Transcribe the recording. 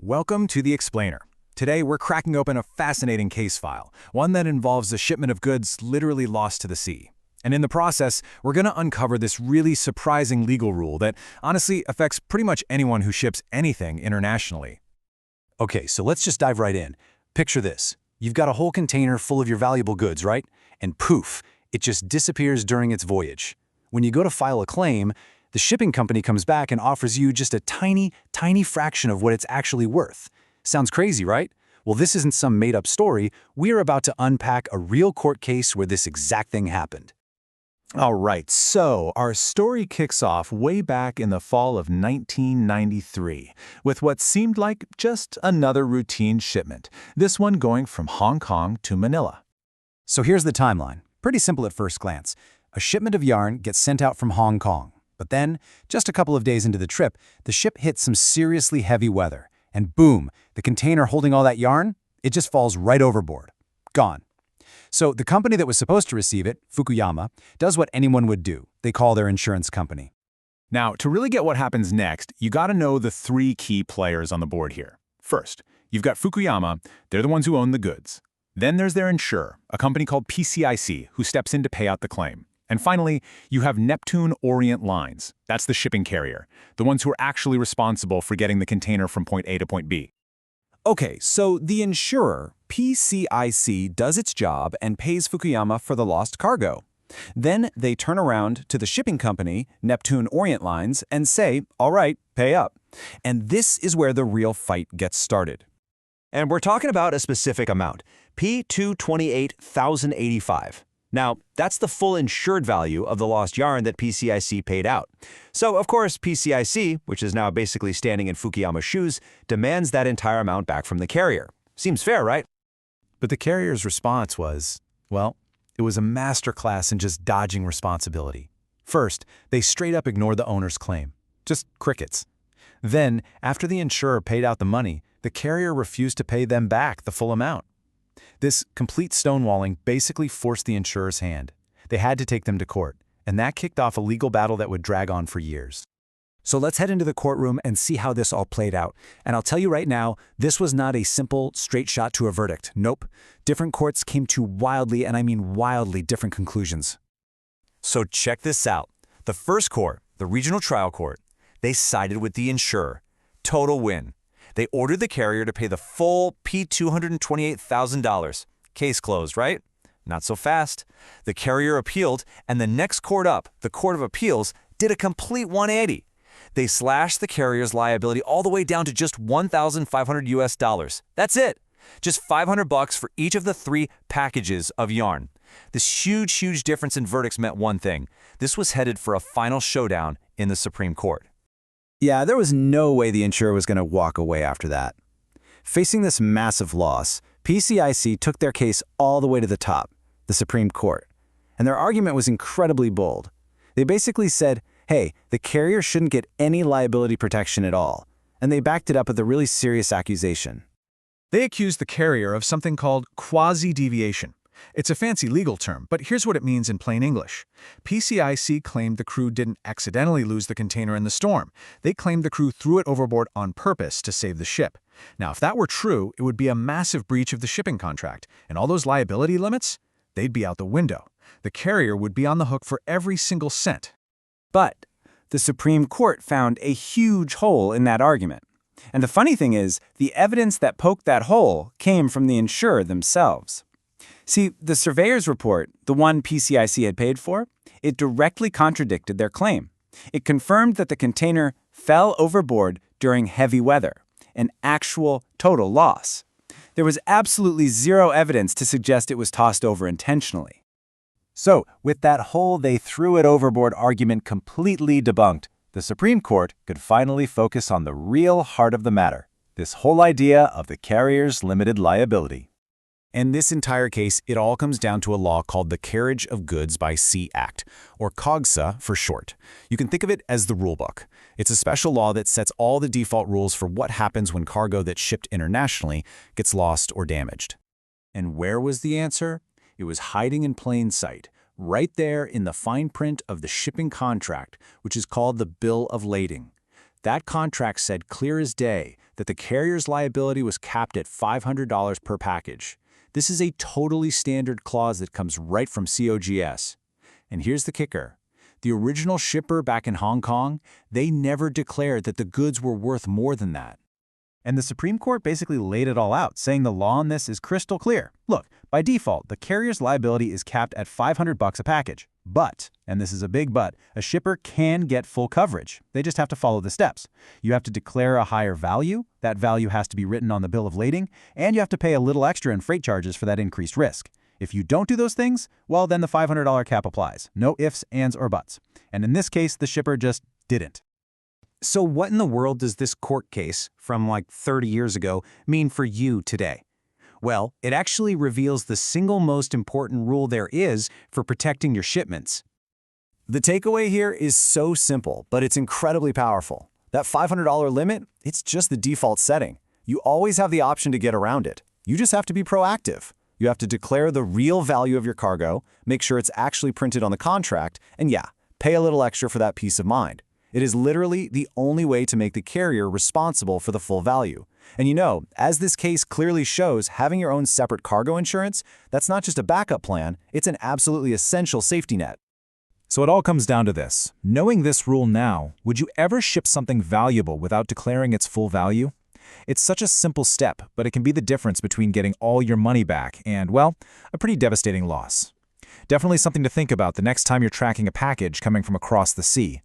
Welcome to The Explainer. Today, we're cracking open a fascinating case file, one that involves a shipment of goods literally lost to the sea. And in the process, we're going to uncover this really surprising legal rule that honestly affects pretty much anyone who ships anything internationally. Okay, so let's just dive right in. Picture this. You've got a whole container full of your valuable goods, right? And poof, it just disappears during its voyage. When you go to file a claim, the shipping company comes back and offers you just a tiny fraction of what it's actually worth. Sounds crazy, right? Well, this isn't some made-up story. We're about to unpack a real court case where this exact thing happened. All right, so our story kicks off way back in the fall of 1993 with what seemed like just another routine shipment, this one going from Hong Kong to Manila. So here's the timeline. Pretty simple at first glance. A shipment of yarn gets sent out from Hong Kong. But then, just a couple of days into the trip, the ship hits some seriously heavy weather. And boom, the container holding all that yarn, it just falls right overboard. Gone. So the company that was supposed to receive it, Fukuyama, does what anyone would do. They call their insurance company. Now, to really get what happens next, you got to know the three key players on the board here. First, you've got Fukuyama. They're the ones who own the goods. Then there's their insurer, a company called PCIC, who steps in to pay out the claim. And finally, you have Neptune Orient Lines. That's the shipping carrier, the ones who are actually responsible for getting the container from point A to point B. Okay, so the insurer, PCIC, does its job and pays Fukuyama for the lost cargo. Then they turn around to the shipping company, Neptune Orient Lines, and say, all right, pay up. And this is where the real fight gets started. And we're talking about a specific amount, P228,085. Now, that's the full insured value of the lost yarn that PCIC paid out. So, of course, PCIC, which is now basically standing in Fukuyama's shoes, demands that entire amount back from the carrier. Seems fair, right? But the carrier's response was, well, it was a masterclass in just dodging responsibility. First, they straight up ignored the owner's claim. Just crickets. Then, after the insurer paid out the money, the carrier refused to pay them back the full amount. This complete stonewalling basically forced the insurer's hand. They had to take them to court, and that kicked off a legal battle that would drag on for years. So let's head into the courtroom and see how this all played out. And I'll tell you right now, this was not a simple, straight shot to a verdict. Nope. Different courts came to wildly, and I mean wildly, different conclusions. So check this out. The first court, the regional trial court, they sided with the insurer. Total win. They ordered the carrier to pay the full P228,000. Case closed, right? Not so fast. The carrier appealed, and the next court up, the Court of Appeals, did a complete 180. They slashed the carrier's liability all the way down to just $1,500 US. That's it. Just $500 for each of the 3 packages of yarn. This huge difference in verdicts meant one thing. This was headed for a final showdown in the Supreme Court. Yeah, there was no way the insurer was going to walk away after that. Facing this massive loss, PCIC took their case all the way to the top, the Supreme Court. And their argument was incredibly bold. They basically said, hey, the carrier shouldn't get any liability protection at all. And they backed it up with a really serious accusation. They accused the carrier of something called quasi-deviation. It's a fancy legal term, but here's what it means in plain English. PCIC claimed the crew didn't accidentally lose the container in the storm. They claimed the crew threw it overboard on purpose to save the ship. Now, if that were true, it would be a massive breach of the shipping contract, and all those liability limits, they'd be out the window. The carrier would be on the hook for every single cent. But the Supreme Court found a huge hole in that argument. And the funny thing is, the evidence that poked that hole came from the insurer themselves. See, the surveyor's report, the one PCIC had paid for, it directly contradicted their claim. It confirmed that the container fell overboard during heavy weather, an actual total loss. There was absolutely zero evidence to suggest it was tossed over intentionally. So, with that whole they threw it overboard argument completely debunked, the Supreme Court could finally focus on the real heart of the matter, this whole idea of the carrier's limited liability. In this entire case, it all comes down to a law called the Carriage of Goods by Sea Act, or COGSA for short. You can think of it as the rulebook. It's a special law that sets all the default rules for what happens when cargo that's shipped internationally gets lost or damaged. And where was the answer? It was hiding in plain sight, right there in the fine print of the shipping contract, which is called the Bill of Lading. That contract said clear as day that the carrier's liability was capped at $500 per package. This is a totally standard clause that comes right from COGS. And here's the kicker. The original shipper back in Hong Kong, they never declared that the goods were worth more than that. And the Supreme Court basically laid it all out, saying the law on this is crystal clear. Look, by default, the carrier's liability is capped at $500 a package. But, and this is a big but, a shipper can get full coverage. They just have to follow the steps. You have to declare a higher value, that value has to be written on the bill of lading, and you have to pay a little extra in freight charges for that increased risk. If you don't do those things, well, then the $500 cap applies. No ifs, ands, or buts. And in this case, the shipper just didn't. So what in the world does this court case from like 30 years ago mean for you today? Well, it actually reveals the single most important rule there is for protecting your shipments. The takeaway here is so simple, but it's incredibly powerful. That $500 limit, it's just the default setting. You always have the option to get around it. You just have to be proactive. You have to declare the real value of your cargo, make sure it's actually printed on the contract, and yeah, pay a little extra for that peace of mind. It is literally the only way to make the carrier responsible for the full value. And you know, as this case clearly shows, having your own separate cargo insurance, that's not just a backup plan, it's an absolutely essential safety net. So it all comes down to this. Knowing this rule now, would you ever ship something valuable without declaring its full value? It's such a simple step, but it can be the difference between getting all your money back and, well, a pretty devastating loss. Definitely something to think about the next time you're tracking a package coming from across the sea.